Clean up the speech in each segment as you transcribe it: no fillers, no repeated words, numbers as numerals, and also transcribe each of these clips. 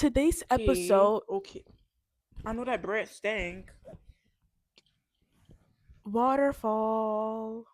today's Okay, episode, okay. I know that bread stank. waterfall.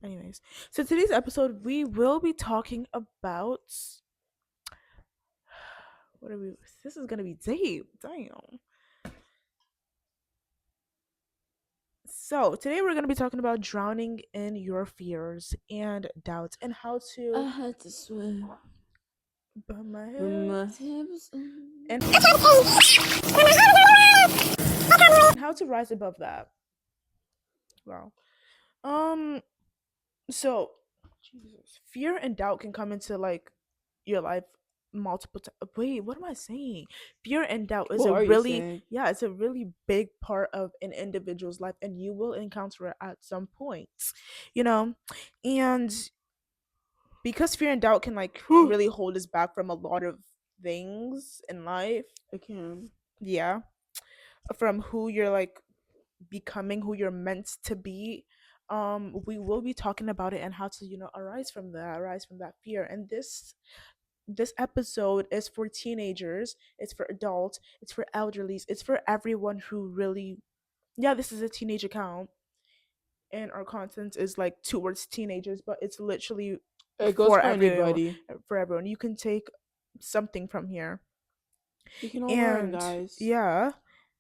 Anyways, so today's episode, we will be talking about what are we? This is gonna be deep. Damn. So today we're gonna be talking about drowning in your fears and doubts and how I to had to swim burn my with head my hips. and how to rise above that. Wow. Um. So, Jesus, fear and doubt can come into like your life multiple times. Wait, what am I saying? Fear and doubt is What a are you really, saying? yeah, it's a really big part of an individual's life, and you will encounter it at some points, you know. And because fear and doubt can like really hold us back from a lot of things in life, I can. yeah, from who you're like becoming, who you're meant to be. We will be talking about it and how to arise from that fear. And this episode is for teenagers, it's for adults, it's for elderlies, it's for everyone who really, yeah, this is a teenage account, and our content is like towards teenagers, but it's literally It goes for for everyone. anybody. You can take something from here. We can all learn, And guys. yeah,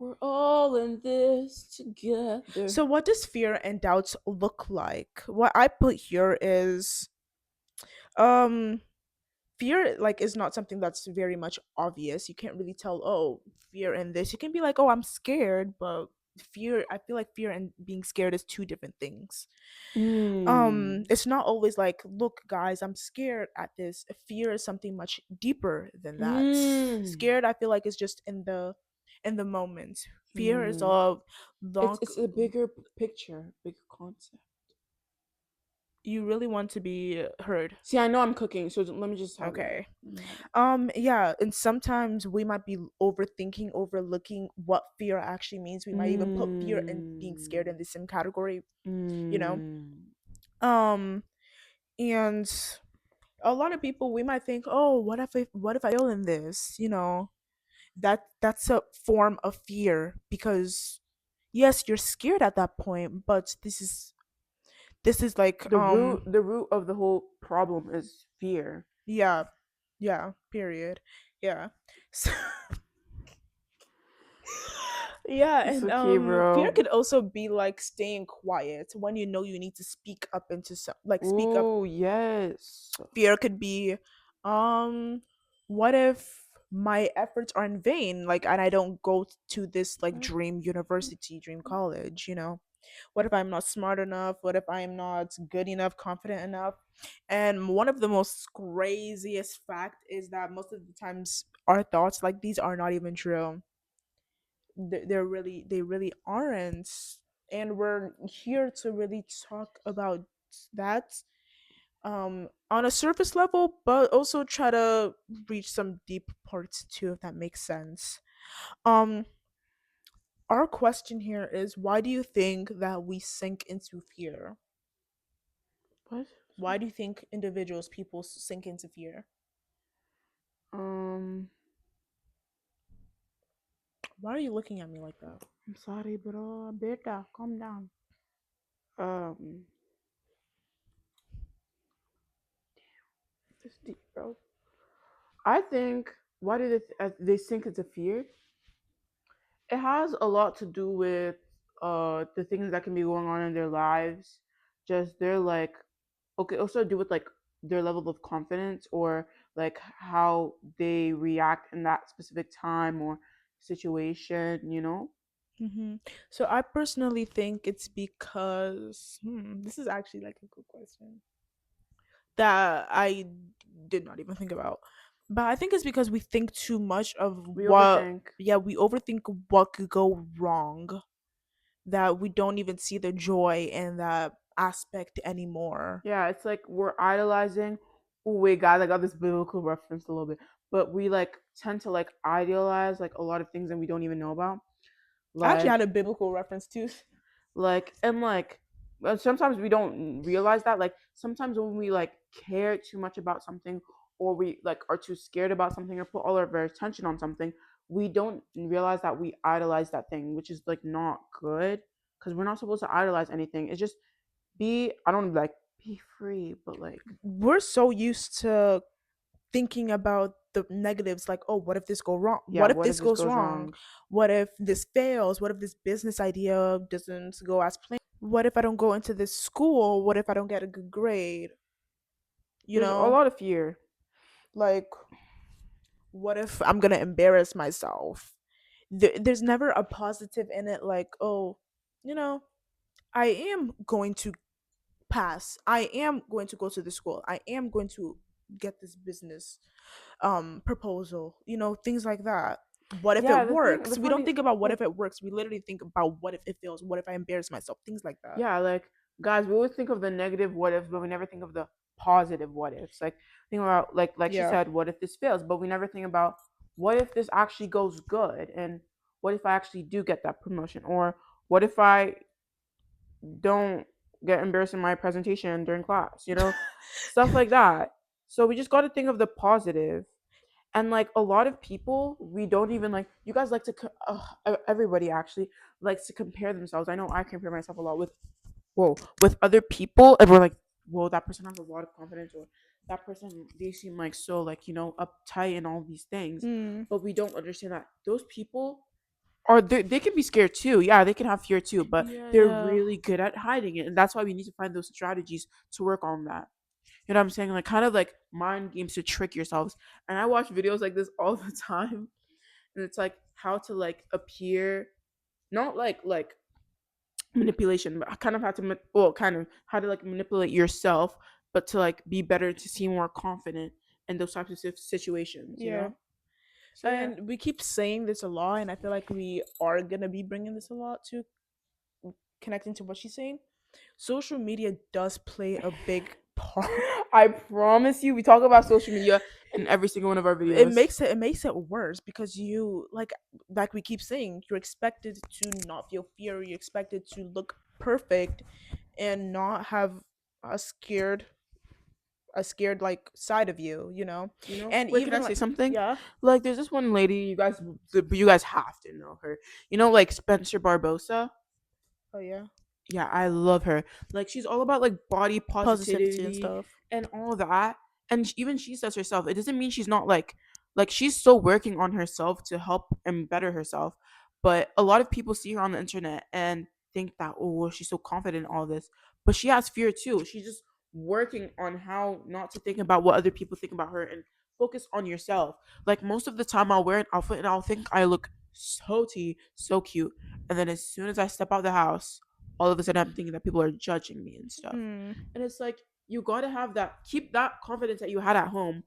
We're all in this together. so what does fear and doubts look like? What I put here is um fear like is not something that's very much obvious. You can't really tell, oh, fear and this. You can be like, oh, I'm scared, but fear, I feel like fear and being scared is two different things. Mm. It's not always like, look guys, I'm scared at this. Fear is something much deeper than that. Mm. Scared, I feel like, is just in the moment. The Fear is moment. a long, It's a bigger picture, bigger concept. you really want to be heard. See, I know I'm cooking, so let me just have it. Okay. Yeah, and sometimes we might be overthinking, overlooking what fear actually means. We might even put fear and being scared Mm. in the same category, you know. Mm. Um and a lot of people, we might think, oh, what if I fail in this, you know. That's a form of fear, because yes, you're scared at that point, but this is like The root of the whole problem is fear. yeah, yeah, period. Yeah. So, yeah, It's and okay, fear bro. could also be like staying quiet when you know you need to speak up into some, like speak up. Oh yes. Fear could be, um what if my efforts are in vain, like, and I don't go to this like dream university, dream college, you know. What if I'm not smart enough? What if I'm not good enough, confident enough? And one of the most craziest fact is that most of the times our thoughts like these are not even true. They really aren't. And we're here to really talk about that, on a surface level, but also try to reach some deep parts too, if that makes sense. um our question here is, why do you think that we sink into fear? What? Why do you think individuals, people sink into fear? Um, Why are you looking at me like that? I'm sorry, bro. Beta, calm down. Um, it's deep, bro. I think why do they sink into fear? It has a lot to do with the things that can be going on in their lives. Just they're like okay, also do with like their level of confidence or like how they react in that specific time or situation, you know? So I personally think it's because this is actually like a good question that I did not even think about. But I think it's because we think too much of We what, overthink. yeah, we overthink what could go wrong, that we don't even see the joy in that aspect anymore. Yeah, it's like we're idolizing. Oh wait, guys, I got this biblical reference a little bit, but we like tend to like idealize like a lot of things that we don't even know about, I actually had like a biblical reference too. and like sometimes we don't realize that like sometimes when we like care too much about something or we like are too scared about something or put all of our attention on something, we don't realize that we idolize that thing, which is like not good, because we're not supposed to idolize anything. It's just be, I don't like be free, but like, We're so used to thinking about the negatives, like, oh, what if this go wrong, yeah, what if what if this this goes goes wrong, wrong? what if this fails, what if this business idea doesn't go as planned, what if I don't go into this school, what if I don't get a good grade, you There's a know, lot of fear. like, what if I'm gonna embarrass myself. There's never a positive in it, like, oh, you know, I am going to pass, I am going to go to the school, I am going to get this business proposal, things like that. What if Yeah, it the works? We don't funny, think about what well, if it works, we literally think about what if it fails, what if I embarrass myself, things like that. yeah, like guys, we always think of the negative what ifs, but we never think of the positive what ifs. Like think about like she Yeah. said, what if this fails? But we never think about what if this actually goes good, and what if I actually do get that promotion, or what if I don't get embarrassed in my presentation during class, stuff like that. So we just got to think of the positive. And like a lot of people, we don't even like, you guys like to everybody actually likes to compare themselves. I know I compare myself a lot with, whoa, with other people, and we're like, whoa, that person has a lot of confidence, or that person, they seem like so like, uptight and all these things. Mm. But we don't understand that those people are, they can be scared too. Yeah, they can have fear too, but Yeah, they're yeah. really good at hiding it, and that's why we need to find those strategies to work on that. You know what I'm saying? Like kind of like mind games to trick yourselves. And I watch videos like this all the time, and it's like how to like appear, not like manipulation, but I kind of how to well, kind of how to like manipulate yourself, but to like be better, to seem more confident in those types of situations. Yeah. So yeah. And we keep saying this a lot, and I feel like we are gonna be bringing this a lot to connecting to what she's saying. Social media does play a big part. I promise you, we talk about social media in every single one of our it videos. makes it it makes it worse because you like we keep saying, you're expected to not feel fear, you're expected to look perfect and not have a scared like side of you. And Wait, can I even say like, something? yeah. Like, there's this one lady, you guys have to know her. Like Spencer Barbosa. Oh yeah. Yeah, I love her. Like, she's all about like body Positivity and positivity stuff. and all that. And even she says herself, it doesn't mean she's not like she's still working on herself to help and better herself. But a lot of people see her on the internet and think that, oh, well, she's so confident in all this, but she has fear too. She's just working on how not to think about what other people think about her, and focus on yourself. Like most of the time, I'll wear an outfit and I'll think I look so tea, so cute, and then as soon as I step out the house, all of a sudden I'm thinking that people are judging me and stuff. Mm, And it's like, you gotta have that, keep that confidence that you had at home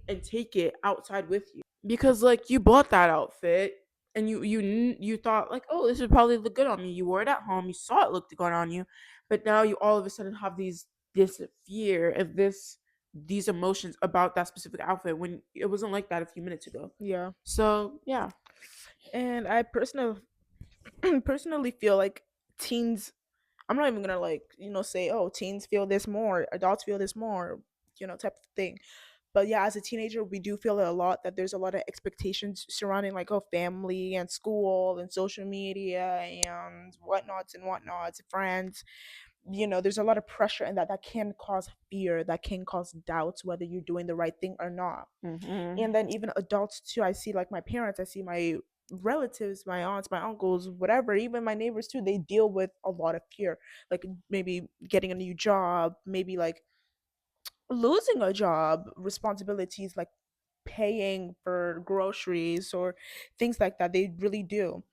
and take it outside with you. Because like you bought that outfit and you thought like, oh, this would probably look good on me. You wore it at home, you saw it looked good on you, but now you all of a sudden have this fear of these emotions about that specific outfit when it wasn't like that a few minutes ago. yeah. So yeah. And I personally feel like teens, I'm not even gonna like, say, oh, teens feel this more, adults feel this more, type of thing. But yeah, as a teenager, we do feel it a lot, that there's a lot of expectations surrounding like, oh, family and school and social media and whatnots, friends. There's a lot of pressure in that can cause fear, that can cause doubts whether you're doing the right thing or not. Hmm. And then even adults too, I see like my parents, I see my relatives, my aunts, my uncles, whatever, even my neighbors too, they deal with a lot of fear, like maybe getting a new job, maybe like losing a job, responsibilities like paying for groceries or things like that, they really do.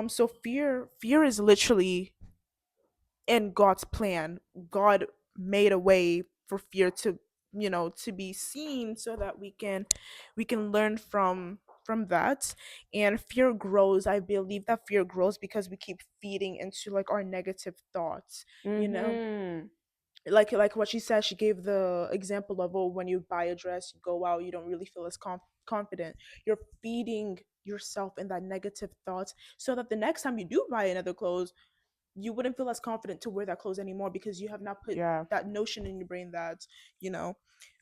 So fear is literally in God's plan. God made a way for fear to, to be seen, so that we can learn from that. And fear grows, I believe that fear grows because we keep feeding into like our negative thoughts, you know Hmm. like what she said, she gave the example of, oh, when you buy a dress, you go out, you don't really feel as confident. You're feeding yourself in that negative thoughts, so that the next time you do buy another clothes, you wouldn't feel as confident to wear that clothes anymore, because you have not put Yeah. that notion in your brain that, you know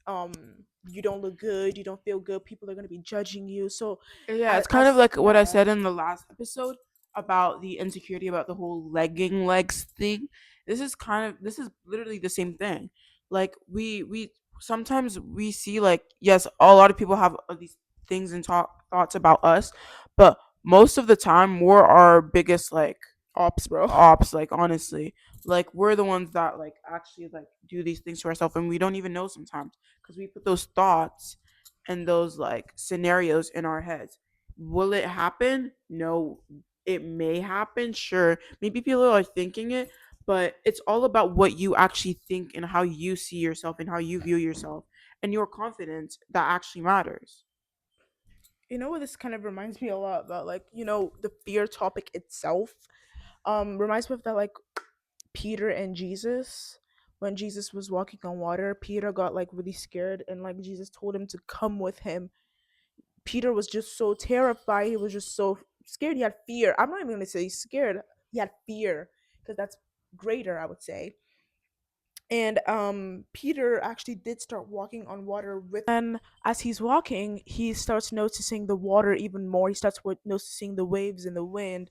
you don't look good, you don't feel good, people are going to be judging you. So Yeah, it's kind of as like what I yeah. said in the last episode about the insecurity about the whole legging legs thing. This is literally the same thing. Like we sometimes we see like yes, a lot of people have these things and thoughts about us, but most of the time we're our biggest like Ops, bro. ops, like honestly, like we're the ones that like actually like do these things to ourselves and we don't even know sometimes because we put those thoughts and those like scenarios in our heads. Will it happen? No. It may happen, sure, maybe people are thinking it, but it's all about what you actually think and how you see yourself and how you view yourself and your confidence that actually matters. You know what, this kind of reminds me a lot about, like, the fear topic itself. Reminds me of that, like, Peter and Jesus. When Jesus was walking on water, Peter got like really scared, and like Jesus told him to come with him. Peter was just so terrified. He was just so scared. He had fear. I'm not even gonna say scared. He had fear, because that's greater, I would say. And Peter actually did start walking on water with. And as he's walking, he starts noticing the water even more. He starts noticing the waves and the wind,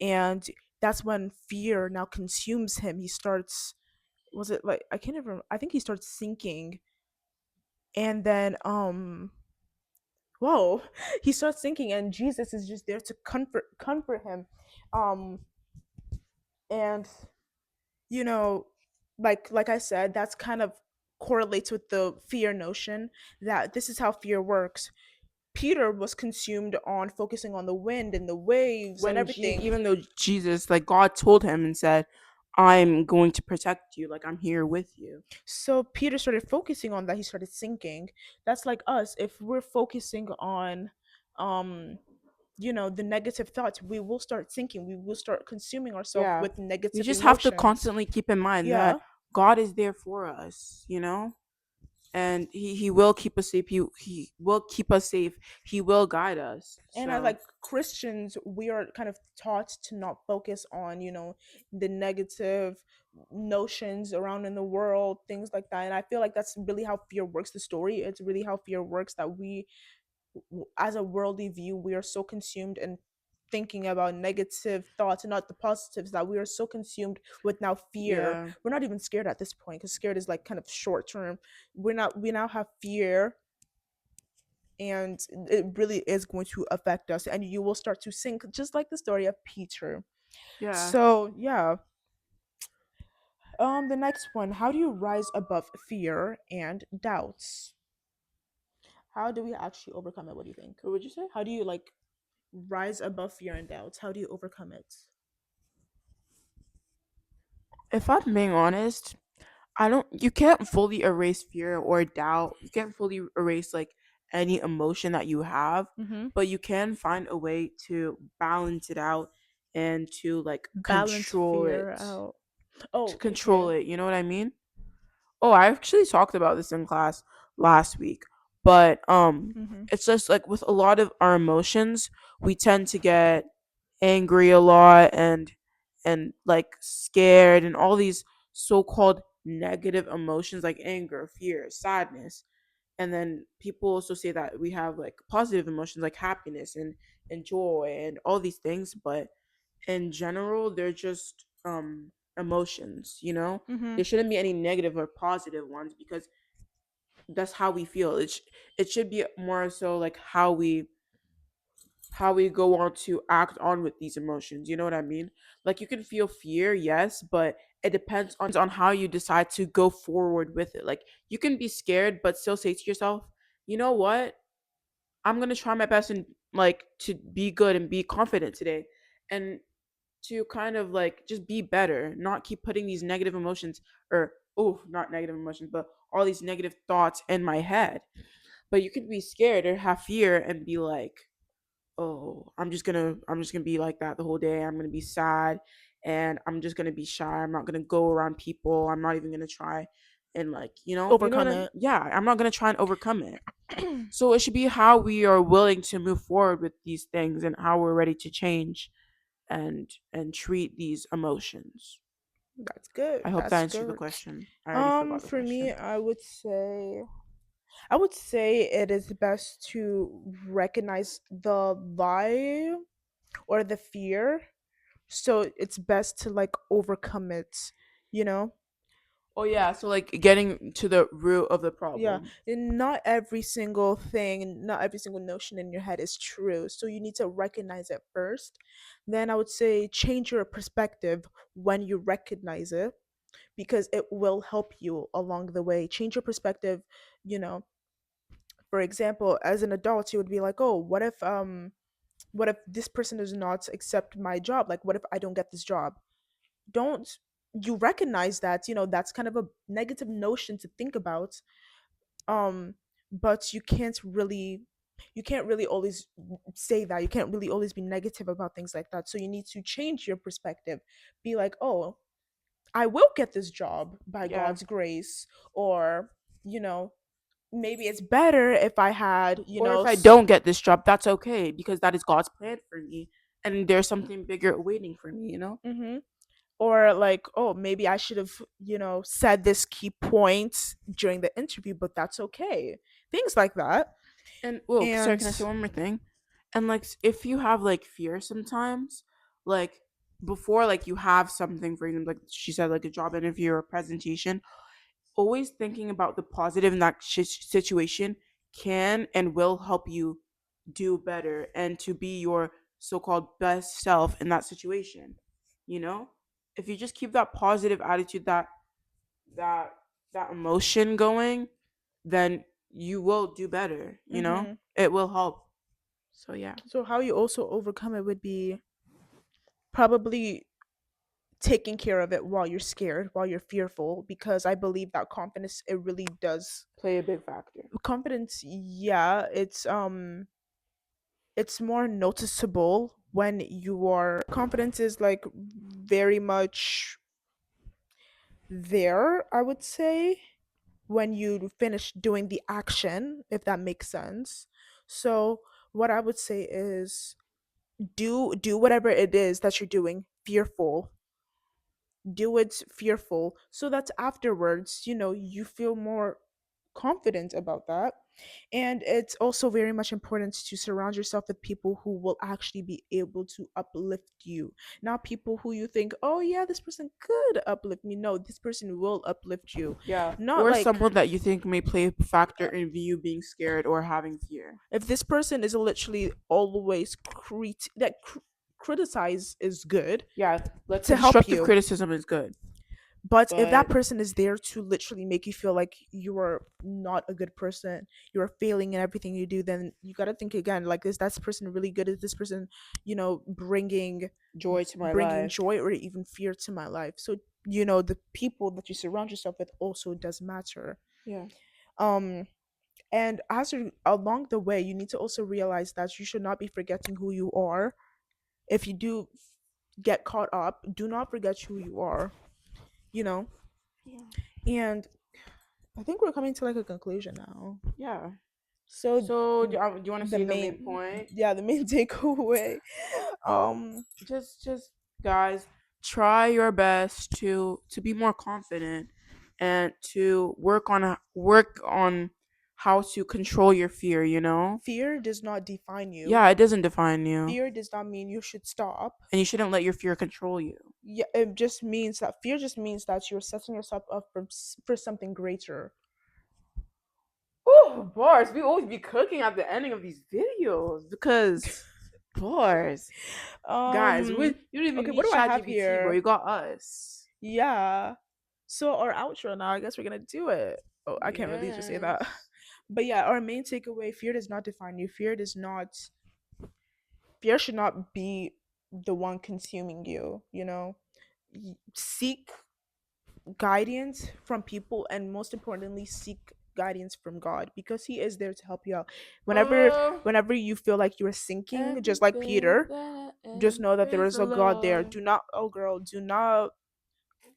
and that's when fear now consumes him. He starts, was it like, I can't even, I think he starts sinking. And then whoa, he starts sinking, and Jesus is just there to comfort him. um and you know like I said, that's kind of correlates with the fear notion, that this is how fear works. Peter was consumed on focusing on the wind and the waves and When everything. even though Jesus, like God told him and said, I'm going to protect you, like I'm here with you. So Peter started focusing on that, he started sinking. That's like us. If we're focusing on um the negative thoughts, we will start sinking, we will start consuming ourselves Yeah. with We negative just have to emotions. constantly keep in mind that Yeah. God is there for us, you know? And he will keep us safe. He will keep us safe. He will guide us. And as So like Christians, we are kind of taught to not focus on the negative notions around in the world, things like that. And I feel like that's really how fear works. The story, it's really how fear works, that we, as a worldly view, we are so consumed in thinking about negative thoughts and not the positives, that we are so consumed with now fear. yeah. We're not even scared at this point, because scared is like kind of short term. We now have fear, and it really is going to affect us, and you will start to sink, just like the story of Peter. Yeah. So yeah. The next one: how do you rise above fear and doubts? How do we actually overcome it? What do you think? What would you say? How do you, like, rise above fear and doubts? How do you overcome it? If I'm being honest, I don't you can't fully erase fear or doubt. You can't fully erase like any emotion that you have, Mm-hmm. but you can find a way to balance it out and to like Balance fear out. Oh, okay. control it, you know what I mean? Oh, I actually talked about this in class last week. But Mm-hmm. it's just like with a lot of our emotions, we tend to get angry a lot and like scared and all these so-called negative emotions like anger, fear, sadness. And then people also say that we have like positive emotions like happiness and joy and all these things, but in general they're just emotions, you know? Mm-hmm. There shouldn't be any negative or positive ones because that's how we feel. It should be more so like how we go on to act on with these emotions, you know what I mean? Like you can feel fear, yes, but it depends on how you decide to go forward with it. Like you can be scared but still say to yourself, you know what, I'm gonna try my best and like to be good and be confident today, and to kind of like just be better, not keep putting these negative emotions or oh, not negative emotions, but all these negative thoughts in my head. But you could be scared or have fear and be like, oh, I'm just gonna be like that the whole day. I'm gonna be sad and I'm just gonna be shy. I'm not gonna go around people. I'm not even gonna try and like, you know what Overcome I mean? it. Yeah, I'm not gonna try and overcome it. So it should be how we are willing to move forward with these things and how we're ready to change and treat these emotions. That's good. I hope that That's answered the good. question. I already forgot the For me, question. I would say I would say it is best to recognize the lie or the fear. So it's best to like overcome it, you know? Oh yeah, so like getting to the root of the Yeah. problem. And not every single thing, not every single notion in your head is true. So you need to recognize it first. Then I would say change your perspective when you recognize it because it will help you along the way. Change your perspective, you know. For example, as an adult, you would be like, "Oh, what if this person does not accept my job? Like what if I don't get this job?" Don't you recognize that, that's kind of a negative notion to think about. Um but you can't really always say that. You can't really always be negative about things like that. So you need to change your perspective. Be like, "Oh, I will get this job by Yeah. God's grace." Or, you know, maybe it's better if I had, Or if I don't get this job, that's okay because that is God's plan for me, and there's something bigger waiting for me. You know. mhm. Or like, "Oh, maybe I should have, said this key point during the interview, but that's okay." Things like that. And oh, sorry, And can I say one more thing? And like, if you have like fear sometimes, like before, like you have something for example, like she said, like a job interview or a presentation, always thinking about the positive in that situation can and will help you do better and to be your so-called best self in that situation. You know, if you just keep that positive attitude, that that emotion going, then you will do better. You know, mhm. it will help. So yeah. So how you also overcome it would be probably taking care of it while you're scared, while you're fearful, because I believe that confidence, it really does. Play a big factor. Confidence, yeah, it's more noticeable when you are confidence is like very much there, I would say, when you finish doing the action, if that makes sense. So what I would say is do whatever it is that you're doing fearful. Do it fearful so that afterwards, you feel more confident about that. And it's also very much important to surround yourself with people who will actually be able to uplift you, not people who you think, "Oh yeah, this person could uplift me." No, this person will uplift you. Yeah. Not Or like, someone that you think may play a factor in you being scared or having fear. if this person is literally always criticize is good Yeah, like to help constructive you. criticism is good. But if that But person is there to literally make you feel like you are not a good person, you are failing in everything you do, then you got to think again. Like, is that person really good? Is this person, bringing joy to my bringing life. joy or even fear to my life? So, the people that you surround yourself with also does matter. Yeah. Um, and as you along the way, you need to also realize that you should not be forgetting who you are. If you do get caught up, do not forget who you are. You know, Yeah. and I think we're coming to like a conclusion now. Yeah. So So do you want to the say the main main, point? yeah, the main takeaway. Um, Just guys, try your best to be more confident and to work on how to control your fear. You know. Fear does not define you. Yeah, it doesn't define you, Fear does not mean you should stop. and you shouldn't let your fear control you. Yeah, it just means that fear just means that you're setting yourself up for something greater. Oh, bars. We always be cooking at the ending of these videos because bars. Guys, Um, you don't even okay, need what do I have ChatGPT, bro. here? You got us. Yeah. So our outro now, I guess we're gonna do it. Oh, I can't really just say that. Yes. But yeah, our main takeaway: fear does not define you. Fear should not be the one consuming you. Seek guidance from people, and most importantly, seek guidance from God, because He is there to help you out. Whenever, Oh, whenever you feel like you're sinking, just like everything Peter, that I just am, know that there praise is the a God there. Lord. Do not, oh girl, do not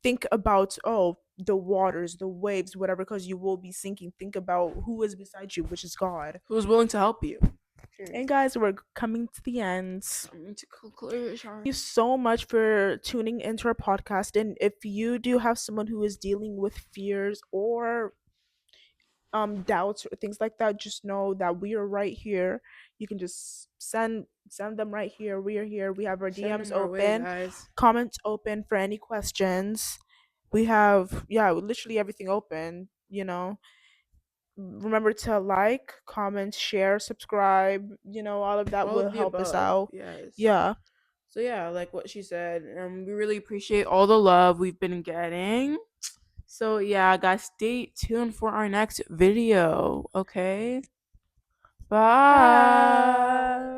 think about, oh, the waters, the waves, whatever, because you will be sinking. Think about who is beside you, which is God. Who's willing to help you? And Period. guys, we're coming to the end. Coming to conclusion. Thank you so much for tuning into our podcast. And if you do have someone who is dealing with fears, or doubts or things like that, just know that we are right here. You can just send them right here. We are here. We have our Send DMs them our way, open, guys. comments open for any questions. We have, yeah, literally everything open, you know. Remember to like, comment, share, subscribe, all of that All will of the help us above, out. yes. Yeah. So yeah, like what she said, we really appreciate all the love we've been getting. So yeah, guys, stay tuned for our next video. Okay, bye. Bye.